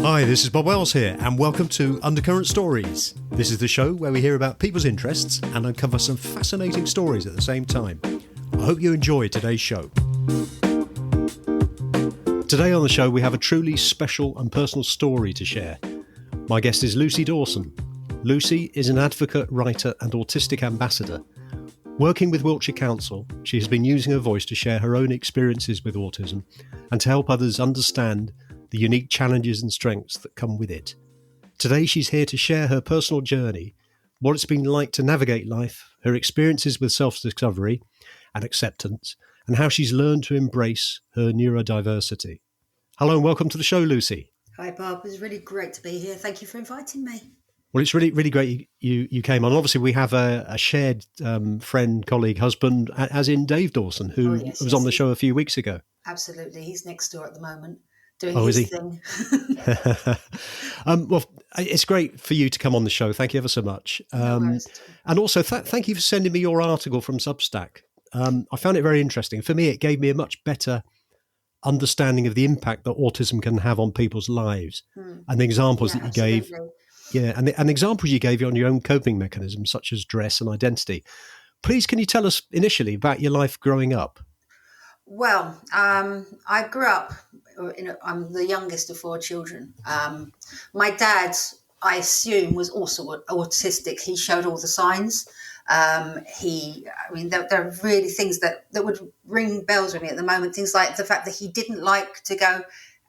Hi, this is Bob Wells here, and welcome to Undercurrent Stories. This is the show where we hear about people's interests and uncover some fascinating stories at the same time. I hope you enjoy today's show. Today on the show, we have a truly special and personal story to share. My guest is Lucy Dawson. Lucy is an advocate, writer, and autistic ambassador. Working with Wiltshire Council, she has been using her voice to share her own experiences with autism and to help others understand the unique challenges and strengths that come with it. Today, she's here to share her personal journey, what it's been like to navigate life, her experiences with self-discovery and acceptance, and how she's learned to embrace her neurodiversity. Hello and welcome to the show, Lucy. Hi, Bob. It's really great to be here. Thank you for inviting me. Well, it's really great you came on. Obviously, we have a shared friend, colleague, husband, as in Dave Dawson, who was on the show a few weeks ago. Absolutely. He's next door at the moment doing is his he? thing. Well, it's great for you to come on the show. Thank you ever so much. And also, thank you for sending me your article from Substack. I found it very interesting. For me, it gave me a much better understanding of the impact that autism can have on people's lives and the examples that you gave. Yeah, and the examples you gave on your own coping mechanisms, such as dress and identity. Please, can you tell us initially about your life growing up? Well, I grew up, I'm the youngest of four children. My dad, I assume, was also autistic. He showed all the signs. There are really things that would ring bells with me at the moment. Things like the fact that he didn't like to go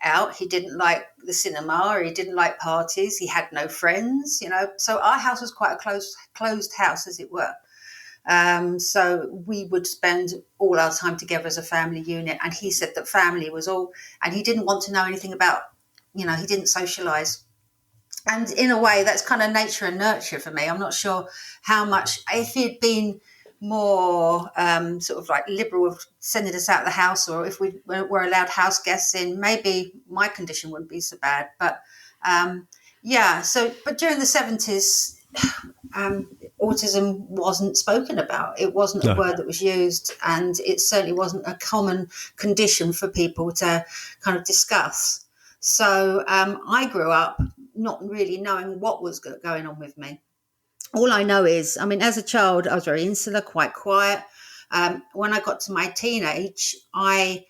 out. He didn't like the cinema, or he didn't like parties. He had no friends, So our house was quite a closed house, as it were. So we would spend all our time together as a family unit. And he said that family was all, and he didn't want to know anything about, he didn't socialise. And in a way, that's kind of nature and nurture for me. I'm not sure how much, if he'd been more sort of like liberal with sending us out of the house, or if we were allowed house guests in, maybe my condition wouldn't be so bad. But but during the 70s, autism wasn't spoken about. It wasn't a word that was used, and it certainly wasn't a common condition for people to kind of discuss. So I grew up not really knowing what was going on with me. All I know is, as a child, I was very insular, quite quiet. When I got to my teenage, I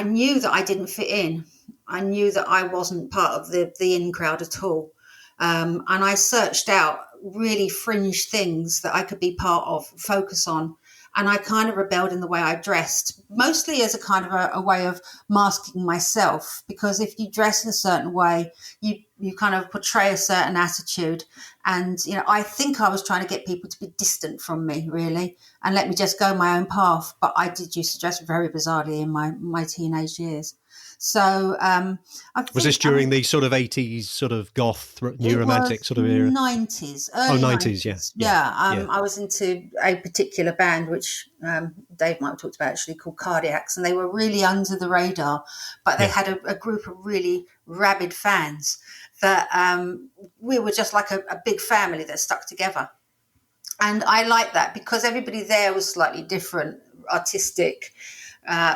knew that I didn't fit in. I knew that I wasn't part of the in crowd at all. And I searched out really fringe things that I could be part of, focus on. And I kind of rebelled in the way I dressed, mostly as a kind of a way of masking myself. Because if you dress in a certain way, you kind of portray a certain attitude. And, I think I was trying to get people to be distant from me, really, and let me just go my own path. But I did used to dress very bizarrely in my teenage years. So was this during the sort of 80s sort of goth, new romantic sort of era? 90s, early 90s, yeah. I was into a particular band, which Dave might have talked about, actually, called Cardiacs, and they were really under the radar, but they had a group of really rabid fans that we were just like a big family that stuck together. And I liked that because everybody there was slightly different, artistic,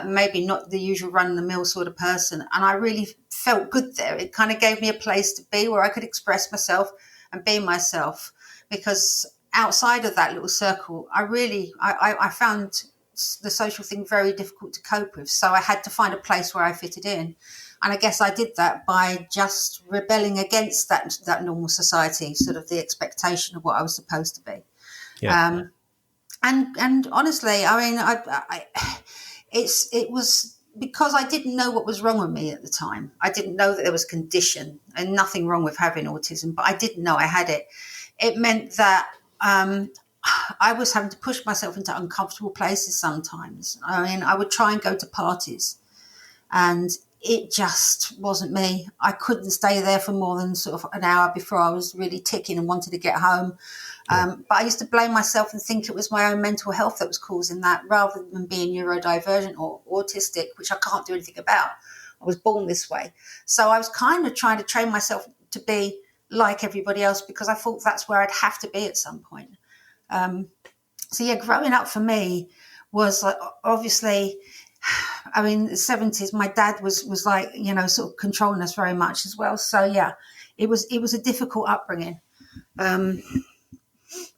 maybe not the usual run-of-the-mill sort of person. And I really felt good there. It kind of gave me a place to be where I could express myself and be myself. Because outside of that little circle, I found the social thing very difficult to cope with. So I had to find a place where I fitted in. And I guess I did that by just rebelling against that normal society, sort of the expectation of what I was supposed to be. Yeah. And honestly, it was because I didn't know what was wrong with me at the time. I didn't know that there was a condition, and nothing wrong with having autism, but I didn't know I had it. It meant that I was having to push myself into uncomfortable places sometimes. I would try and go to parties, and it just wasn't me. I couldn't stay there for more than sort of an hour before I was really ticking and wanted to get home. But I used to blame myself and think it was my own mental health that was causing that, rather than being neurodivergent or autistic, which I can't do anything about. I was born this way. So I was kind of trying to train myself to be like everybody else, because I thought that's where I'd have to be at some point. Growing up for me was obviously I mean, the 70s, my dad was like, sort of controlling us very much as well. So yeah, it was a difficult upbringing.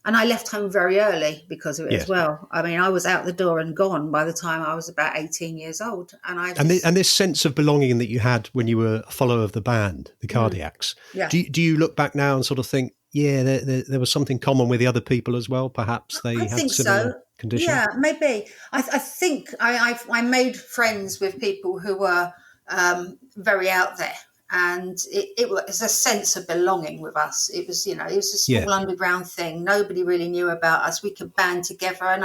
And I left home very early because of it as well. I mean, I was out the door and gone by the time I was about 18 years old. And this sense of belonging that you had when you were a follower of the band, the Cardiacs, do you look back now and sort of think, there was something common with the other people as well? Perhaps they had similar conditions? Yeah, maybe. I think I made friends with people who were very out there. And it was a sense of belonging with us. It was, it was a small underground thing. Nobody really knew about us. We could band together, and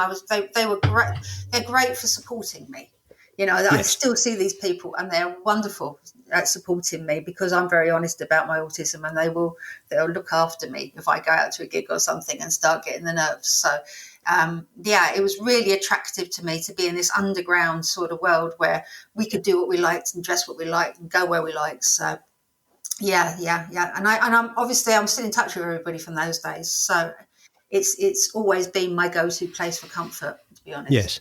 they were great. They're great for supporting me. I still see these people, and they're wonderful at supporting me because I'm very honest about my autism, and they'll look after me if I go out to a gig or something and start getting the nerves. So, it was really attractive to me to be in this underground sort of world where we could do what we liked and dress what we liked and go where we liked. So, yeah. And I'm still in touch with everybody from those days. So, it's always been my go-to place for comfort, to be honest. Yes.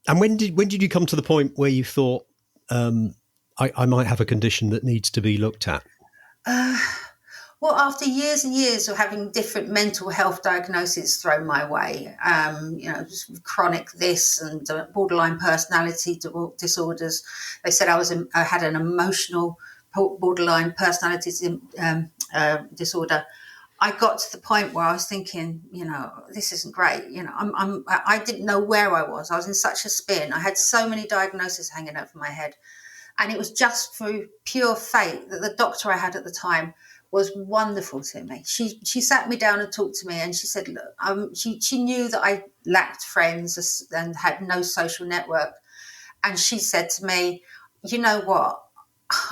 And when did you come to the point where you thought, I might have a condition that needs to be looked at? Well, after years and years of having different mental health diagnoses thrown my way, chronic this and borderline personality disorders. They said I had an emotional borderline personality disorder. I got to the point where I was thinking, this isn't great. I didn't know where I was. I was in such a spin. I had so many diagnoses hanging over my head. And it was just through pure fate that the doctor I had at the time was wonderful to me. She sat me down and talked to me, and she said, look, she knew that I lacked friends and had no social network. And she said to me, you know what?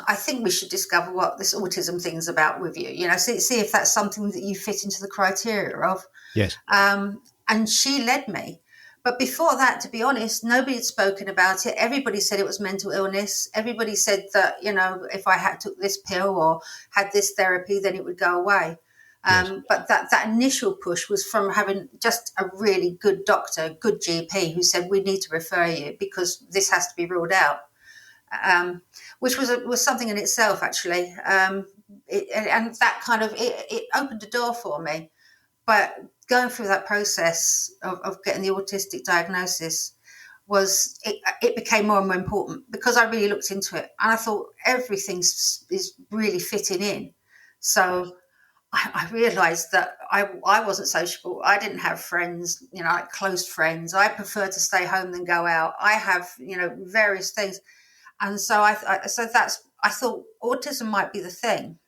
I think we should discover what this autism thing's about with you. See if that's something that you fit into the criteria of. Yes. And she led me. But before that, to be honest, nobody had spoken about it. Everybody said it was mental illness. Everybody said that, if I took this pill or had this therapy, then it would go away. But that initial push was from having just a really good doctor, good GP, who said, we need to refer you because this has to be ruled out. Which was something in itself, actually. And that kind of, it opened a door for me. But going through that process of getting the autistic diagnosis it became more and more important because I really looked into it and I thought everything is really fitting in. So I realised that I wasn't sociable. I didn't have friends, like close friends. I prefer to stay home than go out. I have, various things. And so I thought autism might be the thing.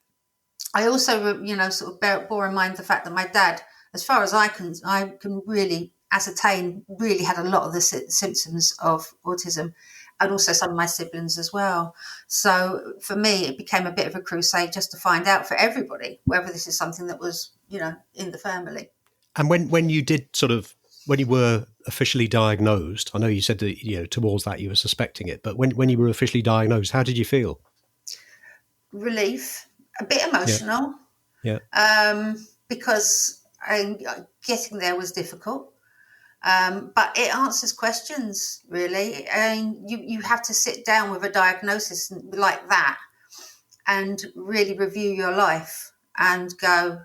I also, sort of bore in mind the fact that my dad, as far as I can really ascertain, really had a lot of the symptoms of autism, and also some of my siblings as well. So for me, it became a bit of a crusade just to find out for everybody whether this is something that was, in the family. And when you were officially diagnosed, I know you said that, towards that you were suspecting it, but when you were officially diagnosed, how did you feel? Relief, a bit emotional. Yeah. Because getting there was difficult. But it answers questions, really. And you have to sit down with a diagnosis like that and really review your life and go,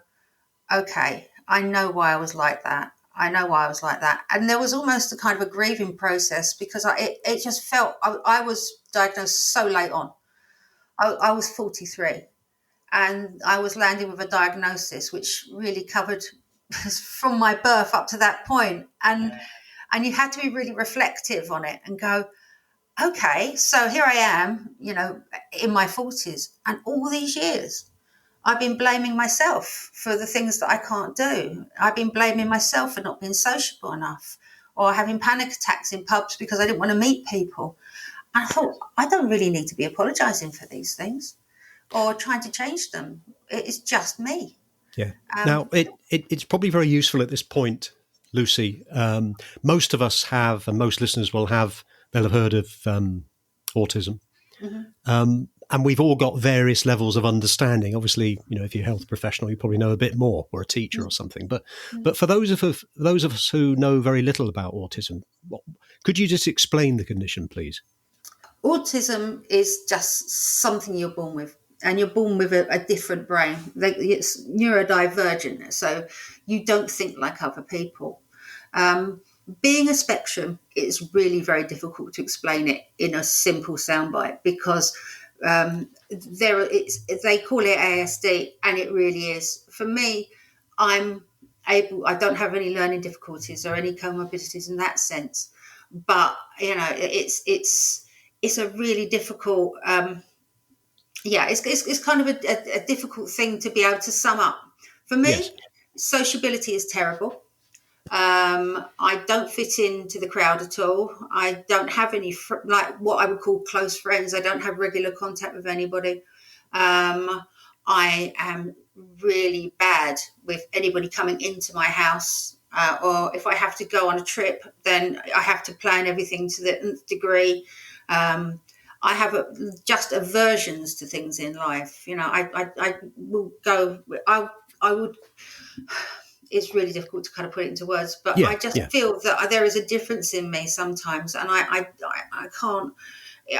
okay, I know why I was like that. And there was almost a kind of a grieving process because it just felt, I was diagnosed so late on. I was 43 and I was landing with a diagnosis which really covered from my birth up to that point. And you had to be really reflective on it and go, okay, so here I am, in my 40s, and all these years I've been blaming myself for the things that I can't do. I've been blaming myself for not being sociable enough or having panic attacks in pubs because I didn't want to meet people. And I thought, I don't really need to be apologising for these things or trying to change them. It's just me. Yeah. Now, it's probably very useful at this point, Lucy. Most of us have, and most listeners they'll have heard of autism. Mm-hmm. And we've all got various levels of understanding. Obviously, if you're a health professional, you probably know a bit more, or a teacher or something. But for those of us who know very little about autism, could you just explain the condition, please? Autism is just something you're born with, and you're born with a different brain. It's neurodivergent, so you don't think like other people. Being a spectrum, it's really very difficult to explain it in a simple soundbite, because they call it ASD, and it really is. For me, I don't have any learning difficulties or any comorbidities in that sense, but it's a really difficult. It's kind of a difficult thing to be able to sum up. For me, Yes. sociability is terrible. I don't fit into the crowd at all. I don't have any like what I would call close friends. I don't have regular contact with anybody. I am really bad with anybody coming into my house, or if I have to go on a trip, then I have to plan everything to the nth degree. I have just aversions to things in life. I will go. I would. It's really difficult to kind of put it into words, but I just feel that there is a difference in me sometimes, and I can't.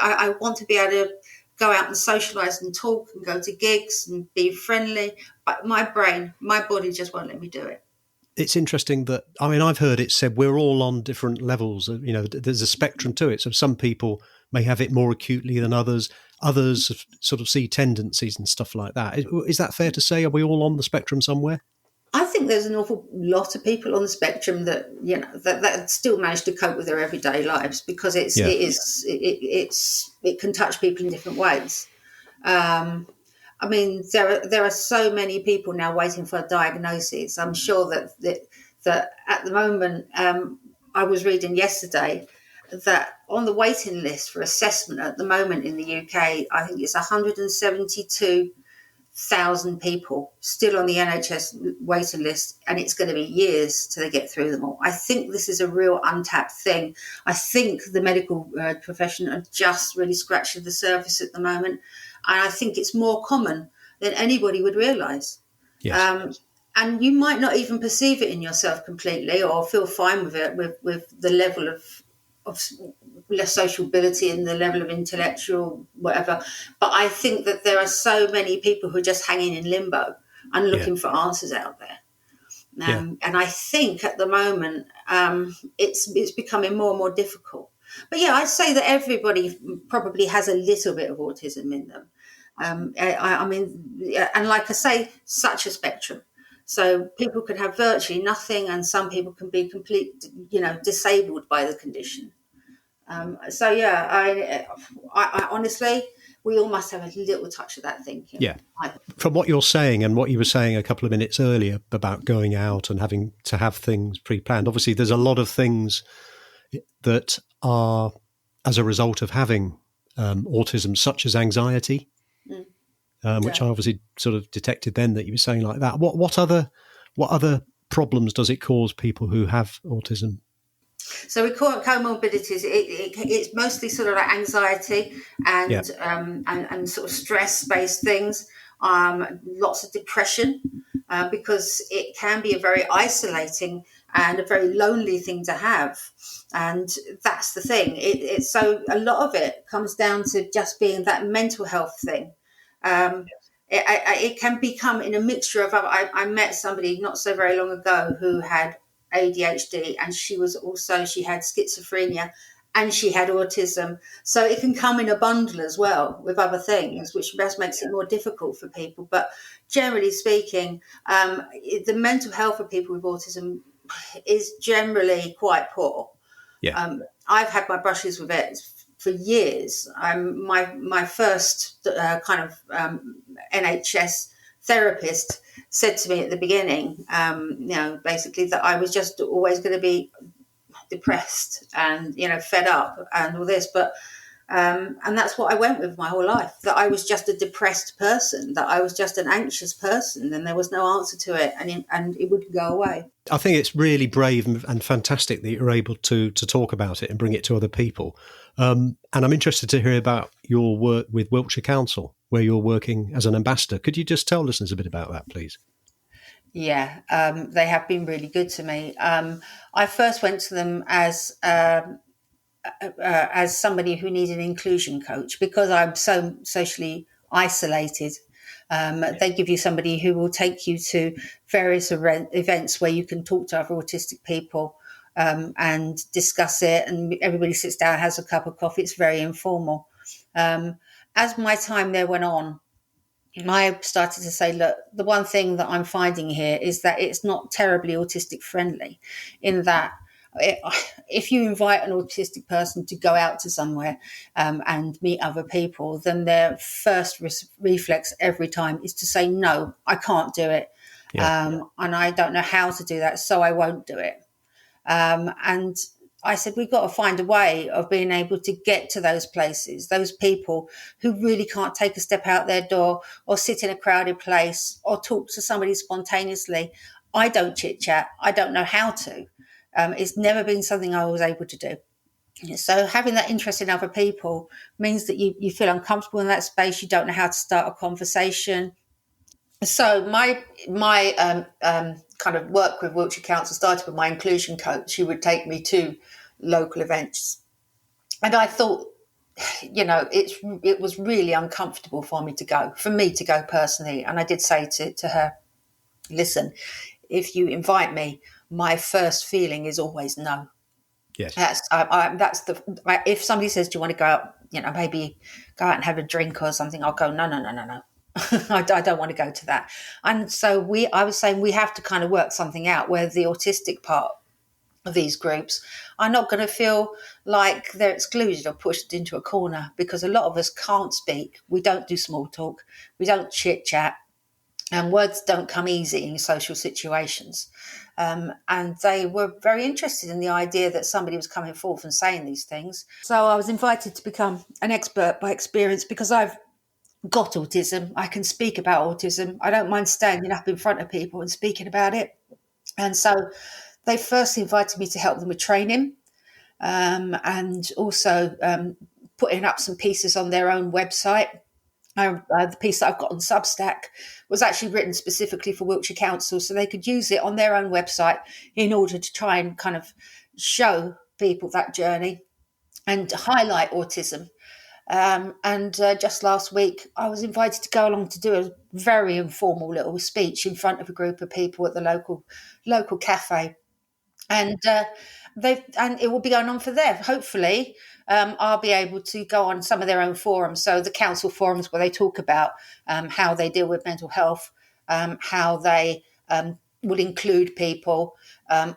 I want to be able to go out and socialise and talk and go to gigs and be friendly, but my body just won't let me do it. It's interesting that, I've heard it said we're all on different levels. There's a spectrum to it. So some people may have it more acutely than others. Others sort of see tendencies and stuff like that. Is that fair to say? Are we all on the spectrum somewhere? I think there's an awful lot of people on the spectrum that that still manage to cope with their everyday lives, because it can touch people in different ways. There are so many people now waiting for a diagnosis. I'm sure that at the moment, I was reading yesterday that on the waiting list for assessment at the moment in the UK, I think it's 172,000 people still on the NHS waiting list, and it's going to be years till they get through them all. I think this is a real untapped thing. I think the medical profession are just really scratching the surface at the moment, and I think it's more common than anybody would realise. Yes. And you might not even perceive it in yourself completely, or feel fine with it, with the level of less sociability and the level of intellectual whatever. But I think that there are so many people who are just hanging in limbo and looking for answers out there. And I think at the moment it's becoming more and more difficult. But I'd say that everybody probably has a little bit of autism in them. And like I say, such a spectrum. So people can have virtually nothing, and some people can be disabled by the condition. I honestly, we all must have a little touch of that thinking. Yeah. From what you're saying and what you were saying a couple of minutes earlier about going out and having to have things pre-planned, obviously there's a lot of things that are as a result of having autism, such as anxiety, which I obviously sort of detected then that you were saying like that. What other problems does it cause people who have autism? So we call it comorbidities. It's mostly sort of like anxiety and sort of stress-based things. Lots of depression, because it can be a very isolating and a very lonely thing to have. And that's the thing. So a lot of it comes down to just being that mental health thing. It can become in a mixture of. I met somebody not so very long ago who had ADHD, and she had schizophrenia, and she had autism. So it can come in a bundle as well with other things, which just makes it more difficult for people. But generally speaking, the mental health of people with autism is generally quite poor. I've had my brushes with it for years. My first NHS therapist said to me at the beginning, basically that I was just always going to be depressed and, fed up and all this. But, and that's what I went with my whole life, that I was just a depressed person, that I was just an anxious person, and there was no answer to it, and it wouldn't go away. I think it's really brave and fantastic that you're able to talk about it and bring it to other people. And I'm interested to hear about your work with Wiltshire Council, where you're working as an ambassador. Could you just tell listeners a bit about that, please? Yeah, they have been really good to me. I first went to them as a as somebody who needs an inclusion coach, because I'm so socially isolated. They give you somebody who will take you to various events where you can talk to other autistic people and discuss it, and everybody sits down, has a cup of coffee. It's very informal. As my time there went on, I started to say, look, the one thing that I'm finding here is that it's not terribly autistic friendly, in that if you invite an autistic person to go out to somewhere and meet other people, then their first reflex every time is to say, no, I can't do it. Yeah. And I don't know how to do that, so I won't do it. And I said, we've got to find a way of being able to get to those places, those people who really can't take a step out their door or sit in a crowded place or talk to somebody spontaneously. I don't chit chat. I don't know how to. It's never been something I was able to do. So having that interest in other people means that you feel uncomfortable in that space. You don't know how to start a conversation. So my kind of work with Wiltshire Council started with my inclusion coach, who would take me to local events. And I thought, it was really uncomfortable for me to go personally. And I did say to her, listen, if you invite me, my first feeling is always no. Yes. If somebody says, do you want to go out, maybe go out and have a drink or something, I'll go, no. I don't want to go to that. And so I was saying we have to kind of work something out where the autistic part of these groups are not going to feel like they're excluded or pushed into a corner, because a lot of us can't speak. We don't do small talk. We don't chit chat, and words don't come easy in social situations. And they were very interested in the idea that somebody was coming forth and saying these things. So I was invited to become an expert by experience, because I've got autism. I can speak about autism. I don't mind standing up in front of people and speaking about it. And so they first invited me to help them with training, and also putting up some pieces on their own website. The piece that I've got on Substack was actually written specifically for Wiltshire Council, so they could use it on their own website in order to try and kind of show people that journey and highlight autism. And just last week, I was invited to go along to do a very informal little speech in front of a group of people at the local cafe, and it will be going on for them. Hopefully, I'll be able to go on some of their own forums, so the council forums where they talk about how they deal with mental health, how they will include people,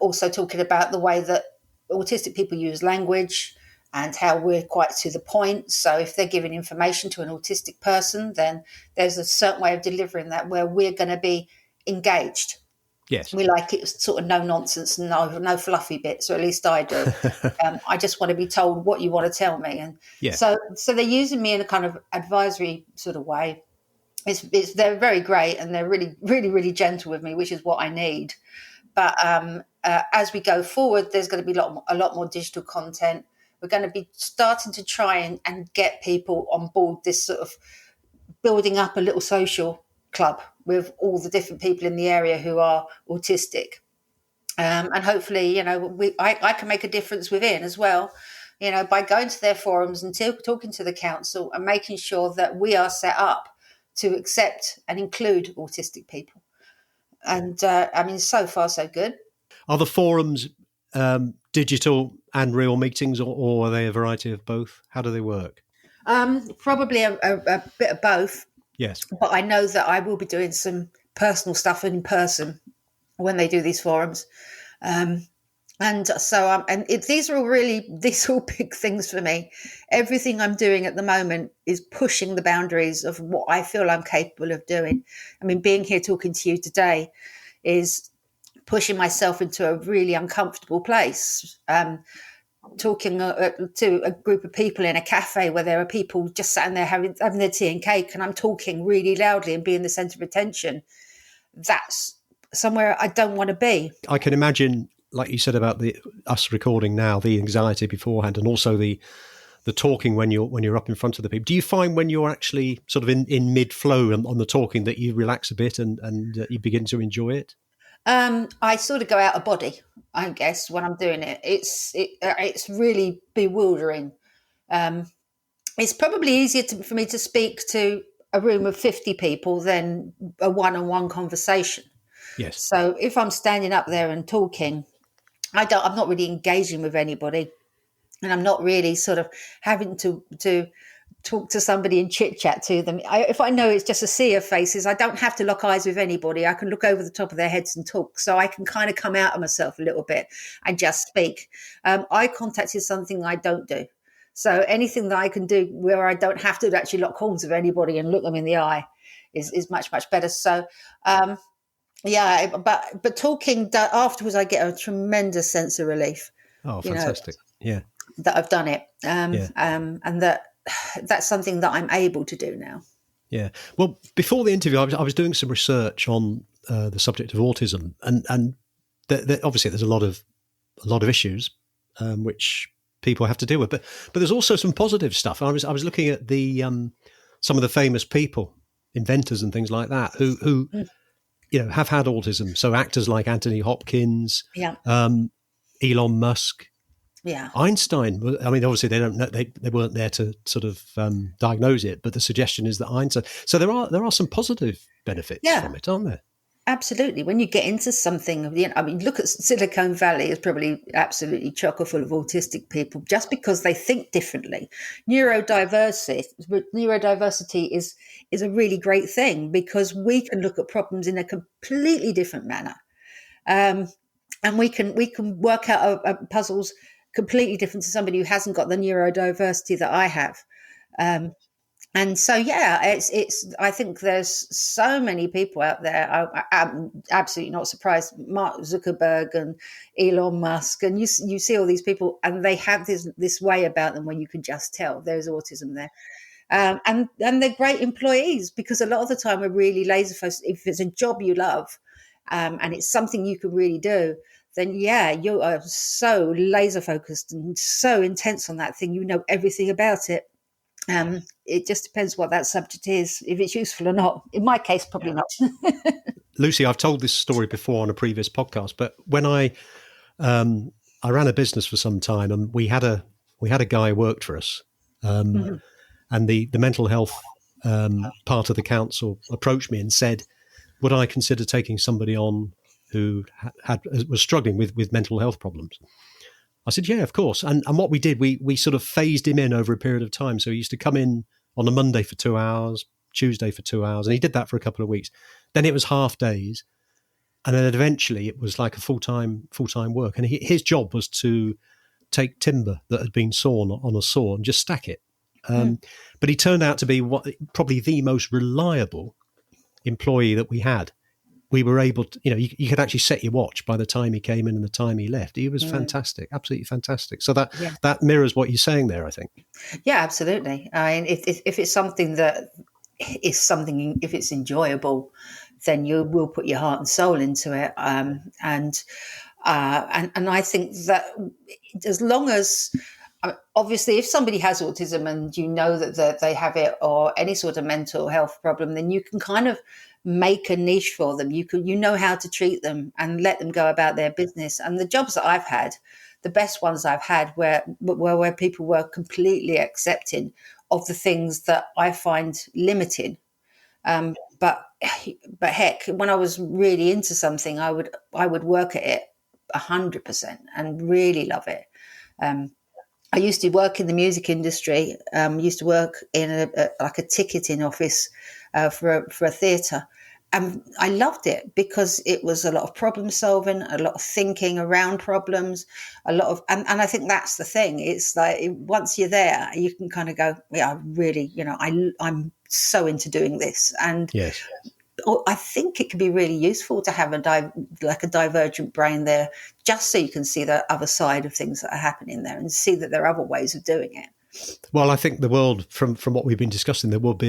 also talking about the way that autistic people use language, and how we're quite to the point. So if they're giving information to an autistic person, then there's a certain way of delivering that where we're going to be engaged. Yes. We like it sort of no nonsense and no fluffy bits, or at least I do. I just want to be told what you want to tell me. And so they're using me in a kind of advisory sort of way. They're very great, and they're really, really, really gentle with me, which is what I need. But as we go forward, there's going to be a lot more digital content. We're going to be starting to try and get people on board this sort of building up a little social club with all the different people in the area who are autistic. And hopefully, I can make a difference within as well, by going to their forums and talking to the council and making sure that we are set up to accept and include autistic people. And so far, so good. Are the forums digital and real meetings, or are they a variety of both? How do they work? Probably a bit of both. Yes. But I know that I will be doing some personal stuff in person when they do these forums. These are all big things for me. Everything I'm doing at the moment is pushing the boundaries of what I feel I'm capable of doing. I mean, being here talking to you today is pushing myself into a really uncomfortable place. Talking to a group of people in a cafe where there are people just sitting there having their tea and cake, and I'm talking really loudly and being the centre of attention. That's somewhere I don't want to be. I can imagine, like you said about us recording now, the anxiety beforehand, and also the talking when you're up in front of the people. Do you find when you're actually sort of in mid flow on the talking that you relax a bit and you begin to enjoy it? I sort of go out of body, I guess, when I'm doing it. It's really bewildering. Um, it's probably easier for me to speak to a room of 50 people than a one-on-one conversation. Yes. So if I'm standing up there and talking, I'm not really engaging with anybody, and I'm not really sort of having to talk to somebody and chit chat to them. If I know it's just a sea of faces, I don't have to lock eyes with anybody. I can look over the top of their heads and talk. So I can kind of come out of myself a little bit and just speak. Eye contact is something I don't do. So anything that I can do where I don't have to actually lock horns with anybody and look them in the eye is much, much better. So, yeah, but talking afterwards, I get a tremendous sense of relief. Oh, fantastic. Yeah. That I've done it. And that's something that I'm able to do now. Yeah. Well, before the interview, I was doing some research on the subject of autism, and obviously there's a lot of issues which people have to deal with, but there's also some positive stuff. I was looking at the some of the famous people, inventors and things like that, who have had autism. So actors like Anthony Hopkins, Elon Musk. Yeah, Einstein. I mean, obviously they don't know, they weren't there to sort of diagnose it, but the suggestion is that Einstein. So there are some positive benefits from it, aren't there? Absolutely. When you get into something, I mean, look at Silicon Valley is probably absolutely chocker full of autistic people just because they think differently. Neurodiversity is a really great thing because we can look at problems in a completely different manner, and we can work out puzzles completely different to somebody who hasn't got the neurodiversity that I have. And so, it's. I think there's so many people out there. I'm absolutely not surprised. Mark Zuckerberg and Elon Musk, and you see all these people, and they have this way about them where you can just tell there's autism there. And they're great employees because a lot of the time we're really laser focused. If it's a job you love, and it's something you can really do, then you are so laser focused and so intense on that thing. You know everything about it. It just depends what that subject is, if it's useful or not. In my case, probably not. Lucy, I've told this story before on a previous podcast, but when I ran a business for some time, and we had a guy who worked for us, and the mental health part of the council approached me and said, would I consider taking somebody on who was struggling with mental health problems? I said, yeah, of course. And what we did, we sort of phased him in over a period of time. So he used to come in on a Monday for 2 hours, Tuesday for 2 hours, and he did that for a couple of weeks. Then it was half days, and then eventually it was like a full-time work. And his job was to take timber that had been sawn on a saw and just stack it. But he turned out to be probably the most reliable employee that we had. We were able to, you could actually set your watch by the time he came in and the time he left. He was fantastic, absolutely fantastic. So that mirrors what you're saying there, I think. Yeah, absolutely. I mean, if it's something that is something, if it's enjoyable, then you will put your heart and soul into it. And I think that as long as, obviously, if somebody has autism and you know that they have it or any sort of mental health problem, then you can kind of make a niche for them. You know how to treat them and let them go about their business. And the jobs that I've had, the best ones I've had where people were completely accepting of the things that I find limiting. But heck, when I was really into something, I would work at it 100% and really love it. I used to work in the music industry. Used to work in a ticketing office for a theatre, and I loved it because it was a lot of problem solving, a lot of thinking around problems, and I think that's the thing. It's like once you're there, you can kind of go, yeah, I really, I'm so into doing this, and yes. I think it can be really useful to have a divergent brain there, just so you can see the other side of things that are happening there and see that there are other ways of doing it. Well, I think the world, from what we've been discussing, the world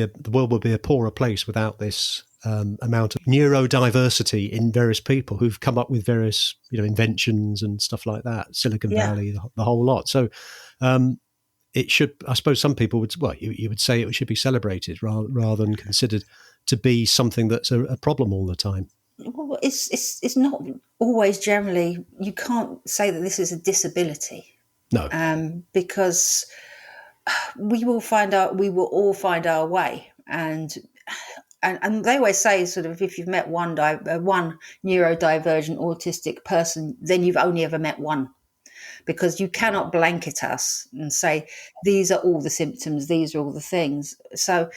would be a poorer place without this amount of neurodiversity in various people who've come up with various, inventions and stuff like that. Silicon Valley, the whole lot. So it should, I suppose, some people would. Well, you would say it should be celebrated rather than considered to be something that's a problem all the time. Well, it's not always generally. You can't say that this is a disability, No. Because we will all find our way, and they always say, sort of, if you've met one neurodivergent autistic person, then you've only ever met one, because you cannot blanket us and say these are all the symptoms, these are all the things. So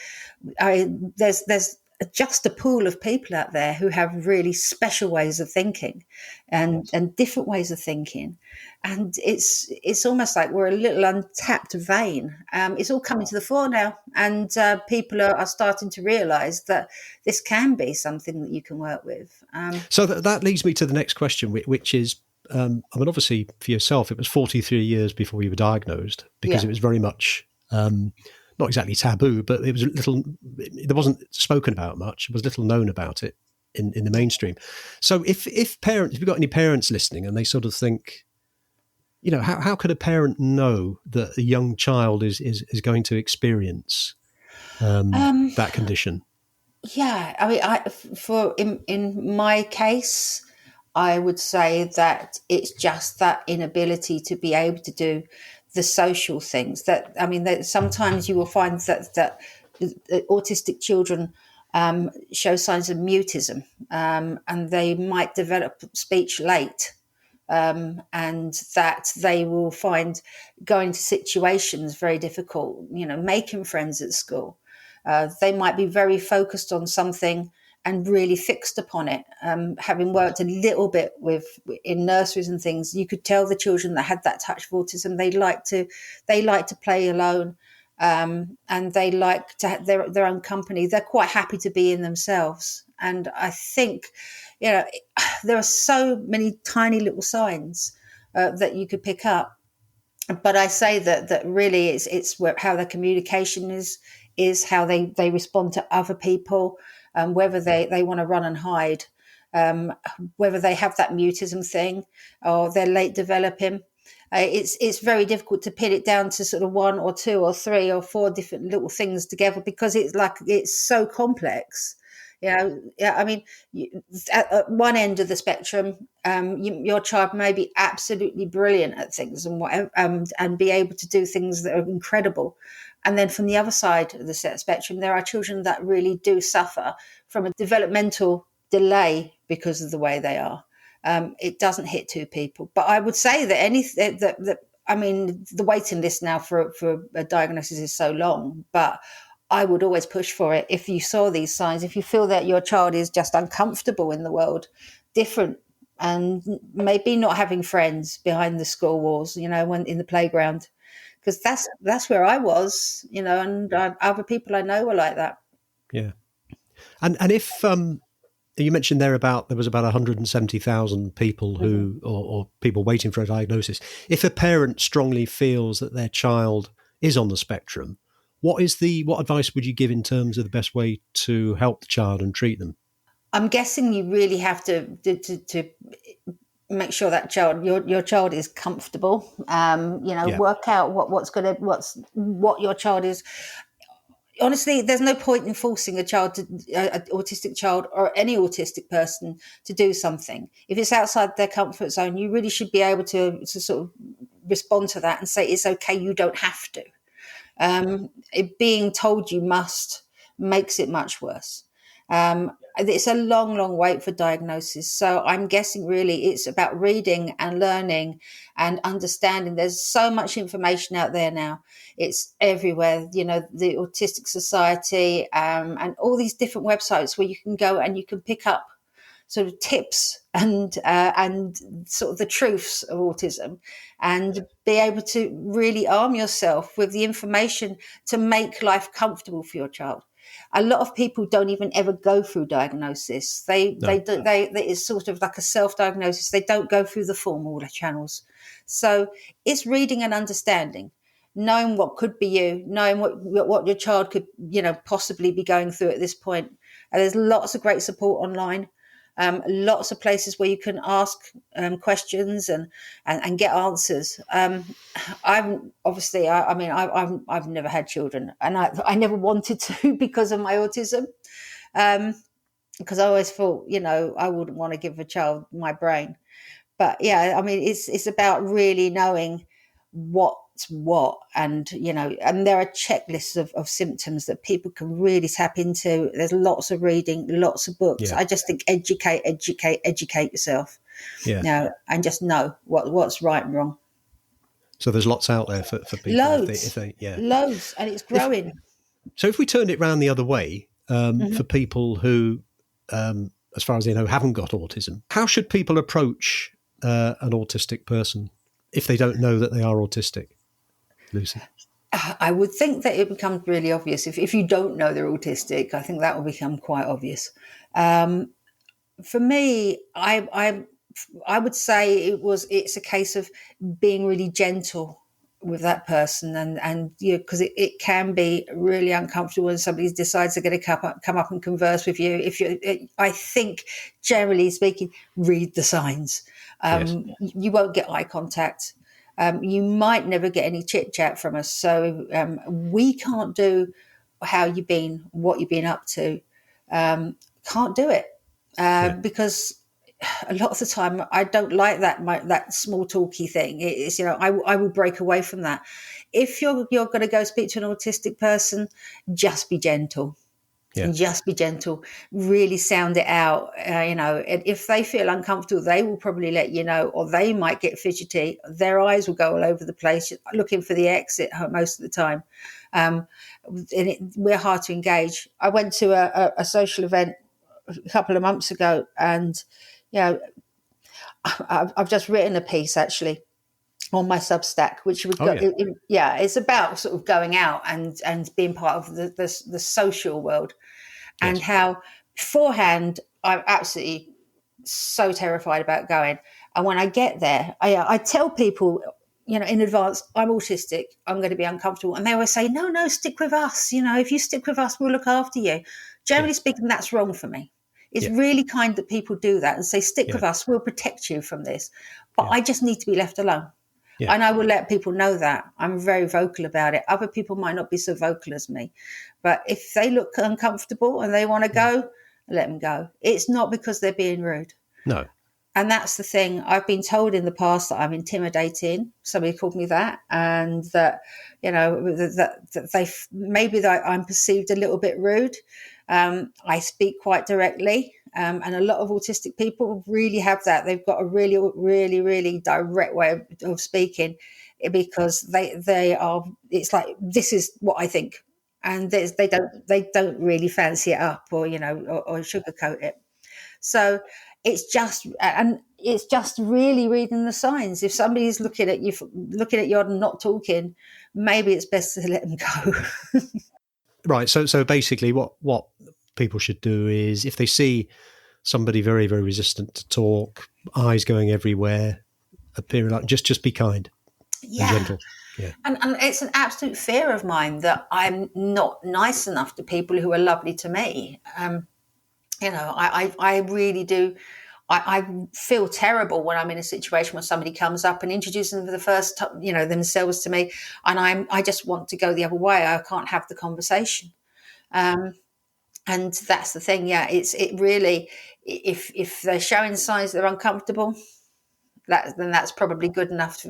there's just a pool of people out there who have really special ways of thinking and different ways of thinking. And it's almost like we're a little untapped vein. It's all coming to the fore now, and people are starting to realise that this can be something that you can work with. So that leads me to the next question, which is, obviously for yourself, it was 43 years before you were diagnosed, because it was very much not exactly taboo, but it was there wasn't spoken about much. There was little known about it in the mainstream. So if you've got any parents listening and they sort of think, how could a parent know that a young child is going to experience that condition? Yeah, I mean, in my case, I would say that it's just that inability to be able to do the social things. That sometimes you will find that autistic children show signs of mutism, and they might develop speech late. And that they will find going to situations very difficult, making friends at school. They might be very focused on something and really fixed upon it. Having worked a little bit in nurseries and things, you could tell the children that had that touch of autism, they like to play alone, and they like to have their own company. They're quite happy to be in themselves. And I think, there are so many tiny little signs that you could pick up. But I say that really it's how their communication is how they respond to other people, whether they want to run and hide, whether they have that mutism thing or they're late developing. It's very difficult to pin it down to sort of one or two or three or four different little things together, because it's so complex. I mean, at one end of the spectrum, your child may be absolutely brilliant at things and whatever, and be able to do things that are incredible. And then from the other side of the spectrum, there are children that really do suffer from a developmental delay because of the way they are. It doesn't hit two people. But I would say that the waiting list now for a diagnosis is so long, but I would always push for it. If you saw these signs, if you feel that your child is just uncomfortable in the world, different, and maybe not having friends behind the school walls, when in the playground, because that's where I was, and other people I know were like that. Yeah. And if you mentioned there was about 170,000 people who, or people waiting for a diagnosis. If a parent strongly feels that their child is on the spectrum, what advice would you give in terms of the best way to help the child and treat them? I'm guessing you really have to make sure that your child is comfortable. Work out what your child is. Honestly, there's no point in forcing an autistic child or any autistic person to do something. If it's outside their comfort zone, you really should be able to sort of respond to that and say, it's okay, you don't have to. Being told you must makes it much worse. It's a long, long wait for diagnosis. So I'm guessing really it's about reading and learning and understanding. There's so much information out there now. It's everywhere, the Autistic Society, and all these different websites where you can go and you can pick up sort of tips and sort of the truths of autism, and be able to really arm yourself with the information to make life comfortable for your child. A lot of people don't even ever go through diagnosis. They it's sort of like a self-diagnosis. They don't go through the formal channels. So it's reading and understanding, knowing what could be you, knowing what your child could, possibly be going through at this point. And there's lots of great support online. Lots of places where you can ask questions and get answers. I've never had children, and I never wanted to because of my autism. because I always thought, I wouldn't want to give a child my brain. But yeah, I mean, it's about really knowing what's what, and and there are checklists of symptoms that people can really tap into. There's lots of reading, lots of books. Yeah. I just think educate yourself. Yeah. And just know what's right and wrong. So there's lots out there for people. Loads, yeah, loads, and it's growing. If we turned it around the other way, for people who, as far as they know, haven't got autism, how should people approach an autistic person if they don't know that they are autistic, Lucy? I would think that it becomes really obvious. If you don't know they're autistic, I think that will become quite obvious. For me, I would say it's a case of being really gentle with that person, and because it can be really uncomfortable when somebody decides they're going to come up and converse with you. I think, generally speaking, read the signs. Yes. You won't get eye contact. You might never get any chit chat from us. So we can't do how you've been, what you've been up to. Can't do it because a lot of the time I don't like that small talky thing. It's I will break away from that. If you're going to go speak to an autistic person, just be gentle. Yeah. Just be gentle, really sound it out. And if they feel uncomfortable, they will probably let you know, or they might get fidgety. Their eyes will go all over the place, looking for the exit most of the time. We're hard to engage. I went to a social event a couple of months ago, and I've just written a piece actually on my Substack, which would it's about sort of going out and being part of the social world. And how beforehand I'm absolutely so terrified about going. And when I get there, I tell people, in advance, I'm autistic, I'm going to be uncomfortable. And they always say, no, stick with us. If you stick with us, we'll look after you. Generally speaking, that's wrong for me. It's really kind that people do that and say, stick with us, we'll protect you from this. But I just need to be left alone. Yeah. And I will let people know that. I'm very vocal about it. Other people might not be so vocal as me. But if they look uncomfortable and they want to go, let them go. It's not because they're being rude. No. And that's the thing. I've been told in the past that I'm intimidating. Somebody called me that. And that, that I'm perceived a little bit rude. I speak quite directly. And a lot of autistic people really have that. They've got a really, really, really direct way of speaking, because they are. It's like, this is what I think, and they don't really fancy it up or sugarcoat it. So it's just really reading the signs. If somebody's looking at you and not talking, maybe it's best to let them go. Right. So basically, what people should do is, if they see somebody very, very resistant to talk, eyes going everywhere, appearing like, just be kind and gentle. Yeah. And it's an absolute fear of mine that I'm not nice enough to people who are lovely to me. I really do. I feel terrible when I'm in a situation where somebody comes up and introduces them for the first time, themselves to me, and I just want to go the other way. I can't have the conversation. And that's the thing. Yeah, it really, if they're showing signs they're uncomfortable, then that's probably good enough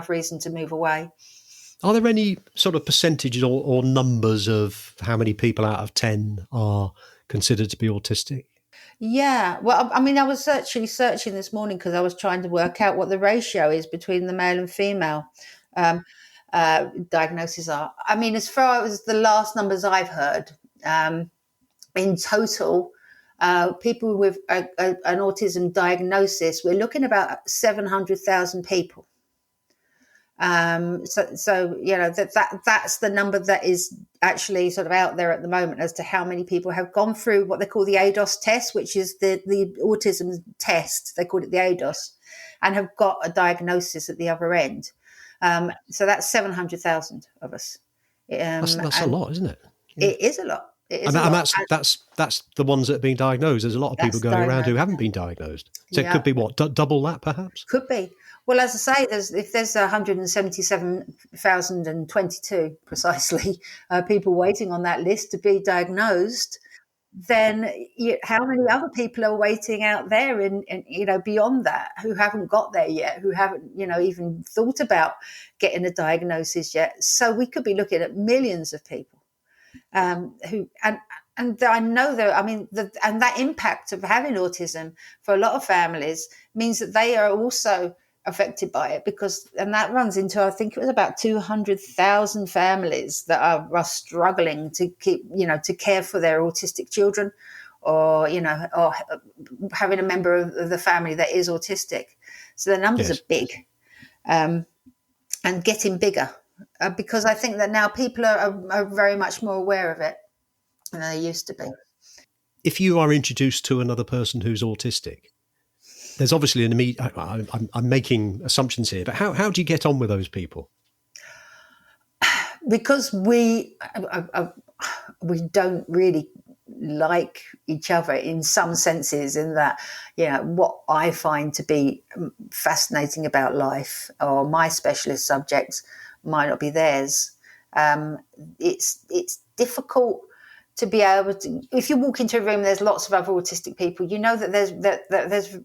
reason to move away. Are there any sort of percentages or numbers of how many people out of 10 are considered to be autistic? Yeah, well, I mean, I was actually searching this morning because I was trying to work out what the ratio is between the male and female diagnoses are. I mean, as far as the last numbers I've heard, in total, people with an autism diagnosis, we're looking about 700,000 people. So that's the number that is actually sort of out there at the moment as to how many people have gone through what they call the ADOS test, which is the autism test. They call it the ADOS, and have got a diagnosis at the other end. So that's 700,000 of us. That's a lot, isn't it? Yeah. It is a lot. And that's the ones that are being diagnosed. There's a lot of people going around who haven't been diagnosed. So it could be double that, perhaps? Could be. Well, as I say, if there's 177,022 precisely people waiting on that list to be diagnosed, then how many other people are waiting out there in beyond that, who haven't got there yet, who haven't even thought about getting a diagnosis yet? So we could be looking at millions of people who and I know that, and that impact of having autism for a lot of families means that they are also affected by it, and that runs into, I think it was about 200,000 families that are struggling to keep, to care for their autistic children, or having a member of the family that is autistic. So the numbers are big, and getting bigger, because I think that now people are very much more aware of it than they used to be. If you are introduced to another person who's autistic, there's obviously an immediate, I'm making assumptions here, but how do you get on with those people? Because we don't really like each other in some senses, in that, what I find to be fascinating about life, or my specialist subjects, might not be theirs. It's difficult to be able to, if you walk into a room, there's lots of other autistic people, that there's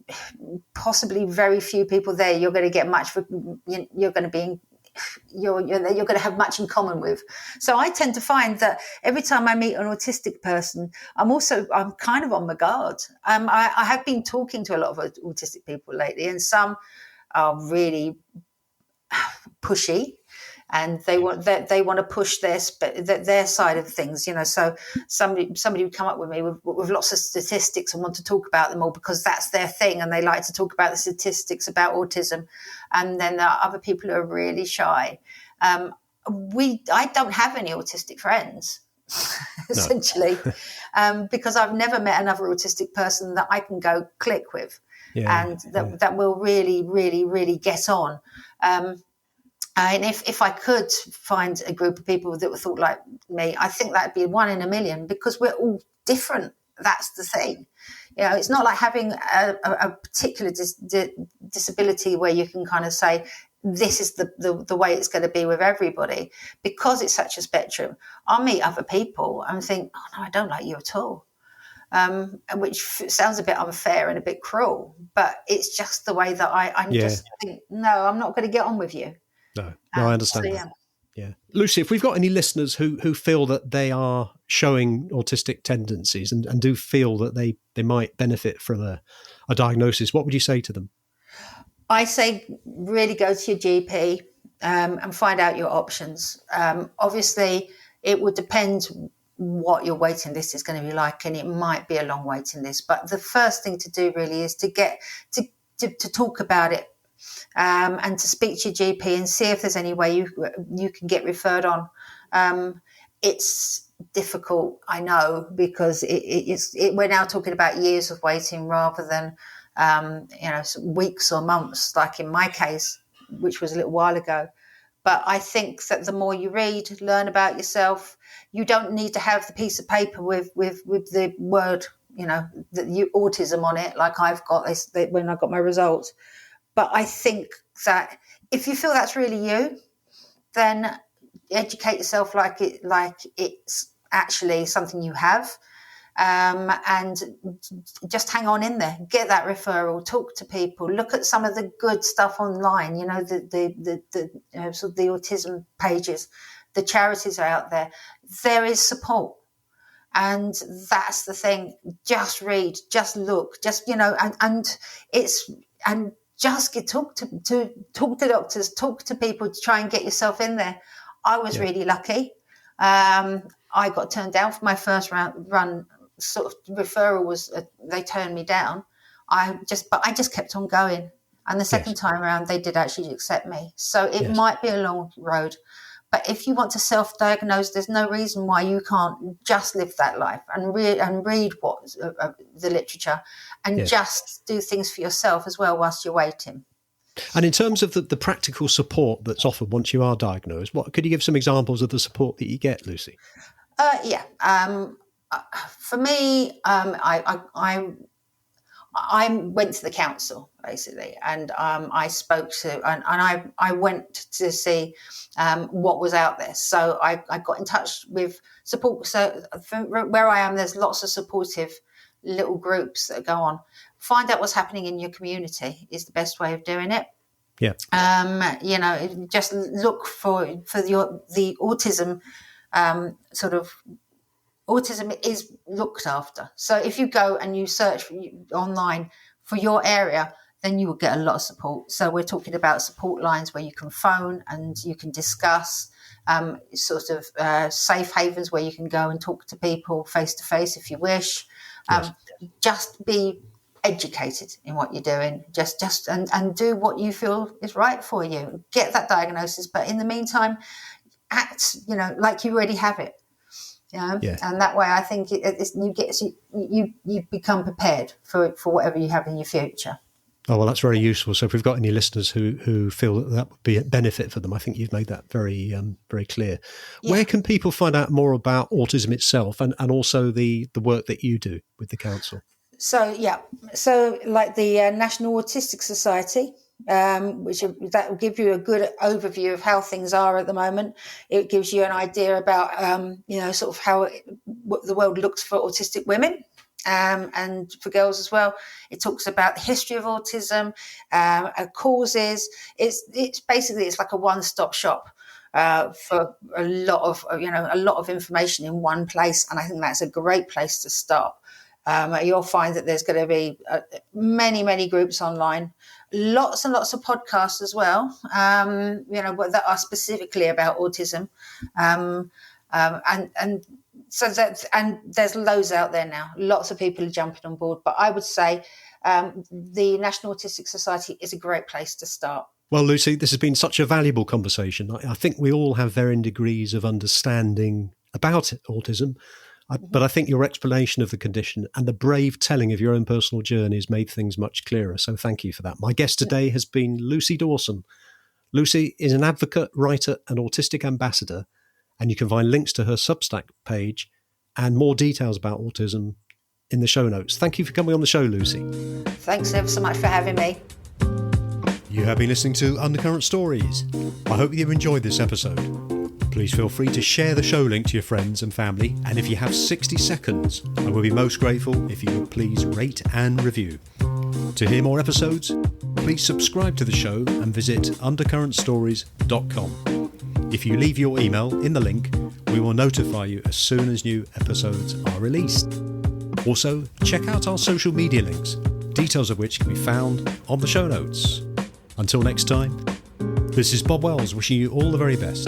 possibly very few people there you're going to get much for, you're going to have much in common with. So I tend to find that every time I meet an autistic person, I'm kind of on my guard. I have been talking to a lot of autistic people lately, and some are really pushy, and they want to push their side of things. So somebody would come up with me with lots of statistics and want to talk about them all because that's their thing, and they like to talk about the statistics about autism. And then there are other people who are really shy. I don't have any autistic friends, essentially, because I've never met another autistic person that I can go click with, and that will really, really, really get on. And if I could find a group of people that thought like me, I think that'd be 1 in a million, because we're all different. That's the thing. It's not like having a particular disability where you can kind of say, this is the way it's going to be with everybody, because it's such a spectrum. I'll meet other people and think, oh, no, I don't like you at all. Which sounds a bit unfair and a bit cruel, but it's just the way that I just think, no, I'm not going to get on with you. No, I understand that. Yeah. Lucy, if we've got any listeners who feel that they are showing autistic tendencies and do feel that they might benefit from a diagnosis, what would you say to them? I say really go to your GP and find out your options. Obviously, it would depend what your waiting list is going to be like, and it might be a long waiting list. But the first thing to do really is to get to talk about it. And to speak to your GP and see if there's any way you can get referred on. It's difficult, I know, because we're now talking about years of waiting rather than weeks or months, like in my case, which was a little while ago. But I think that the more you read, learn about yourself, you don't need to have the piece of paper with the word, autism on it, like I've got this when I got my results. But I think that if you feel that's really you, then educate yourself like it's actually something you have, and just hang on in there. Get that referral. Talk to people. Look at some of the good stuff online. The sort of the autism pages, the charities are out there. There is support, and that's the thing. Just read, just look, just just talk to doctors, talk to people, to try and get yourself in there. I was really lucky. I got turned down for my first run. Sort of referral was they turned me down. But I just kept on going, and the second time around they did actually accept me. So it might be a long road, but if you want to self-diagnose, there's no reason why you can't just live that life and read what the literature, and just do things for yourself as well whilst you're waiting. And in terms of the practical support that's offered once you are diagnosed, could you give some examples of the support that you get, Lucy? For me, I went to the council basically, and I spoke to, and I went to see what was out there. So I got in touch with support. So where I am, there's lots of supportive little groups that go on. Find out what's happening in your community is the best way of doing it. Yeah. Just look for the autism sort of. Autism is looked after. So if you go and you search online for your area, then you will get a lot of support. So we're talking about support lines where you can phone and you can discuss, safe havens where you can go and talk to people face to face if you wish. Yes. Just be educated in what you're doing. Just and do what you feel is right for you. Get that diagnosis, but in the meantime, act like you already have it. Yeah. And that way, I think you become prepared for whatever you have in your future. Oh, well, that's very useful. So if we've got any listeners who feel that would be a benefit for them, I think you've made that very, very clear. Yeah. Where can people find out more about autism itself and also the work that you do with the council? So like the National Autistic Society, that will give you a good overview of how things are at the moment. It gives you an idea about, sort of how what the world looks for autistic women. And for girls as well. It talks about the history of autism, causes. It's basically like a one-stop shop for a lot of information in one place, and I think that's a great place to start. You'll find that there's going to be many groups online, lots and lots of podcasts as well. That are specifically about autism, So there's loads out there now. Lots of people are jumping on board. But I would say the National Autistic Society is a great place to start. Well, Lucy, this has been such a valuable conversation. I think we all have varying degrees of understanding about autism. But I think your explanation of the condition and the brave telling of your own personal journey has made things much clearer. So thank you for that. My guest today has been Lucy Dawson. Lucy is an advocate, writer and autistic ambassador. And you can find links to her Substack page and more details about autism in the show notes. Thank you for coming on the show, Lucy. Thanks ever so much for having me. You have been listening to Undercurrent Stories. I hope you've enjoyed this episode. Please feel free to share the show link to your friends and family. And if you have 60 seconds, I will be most grateful if you would please rate and review. To hear more episodes, please subscribe to the show and visit undercurrentstories.com. If you leave your email in the link, we will notify you as soon as new episodes are released. Also, check out our social media links, details of which can be found on the show notes. Until next time, this is Bob Wells wishing you all the very best.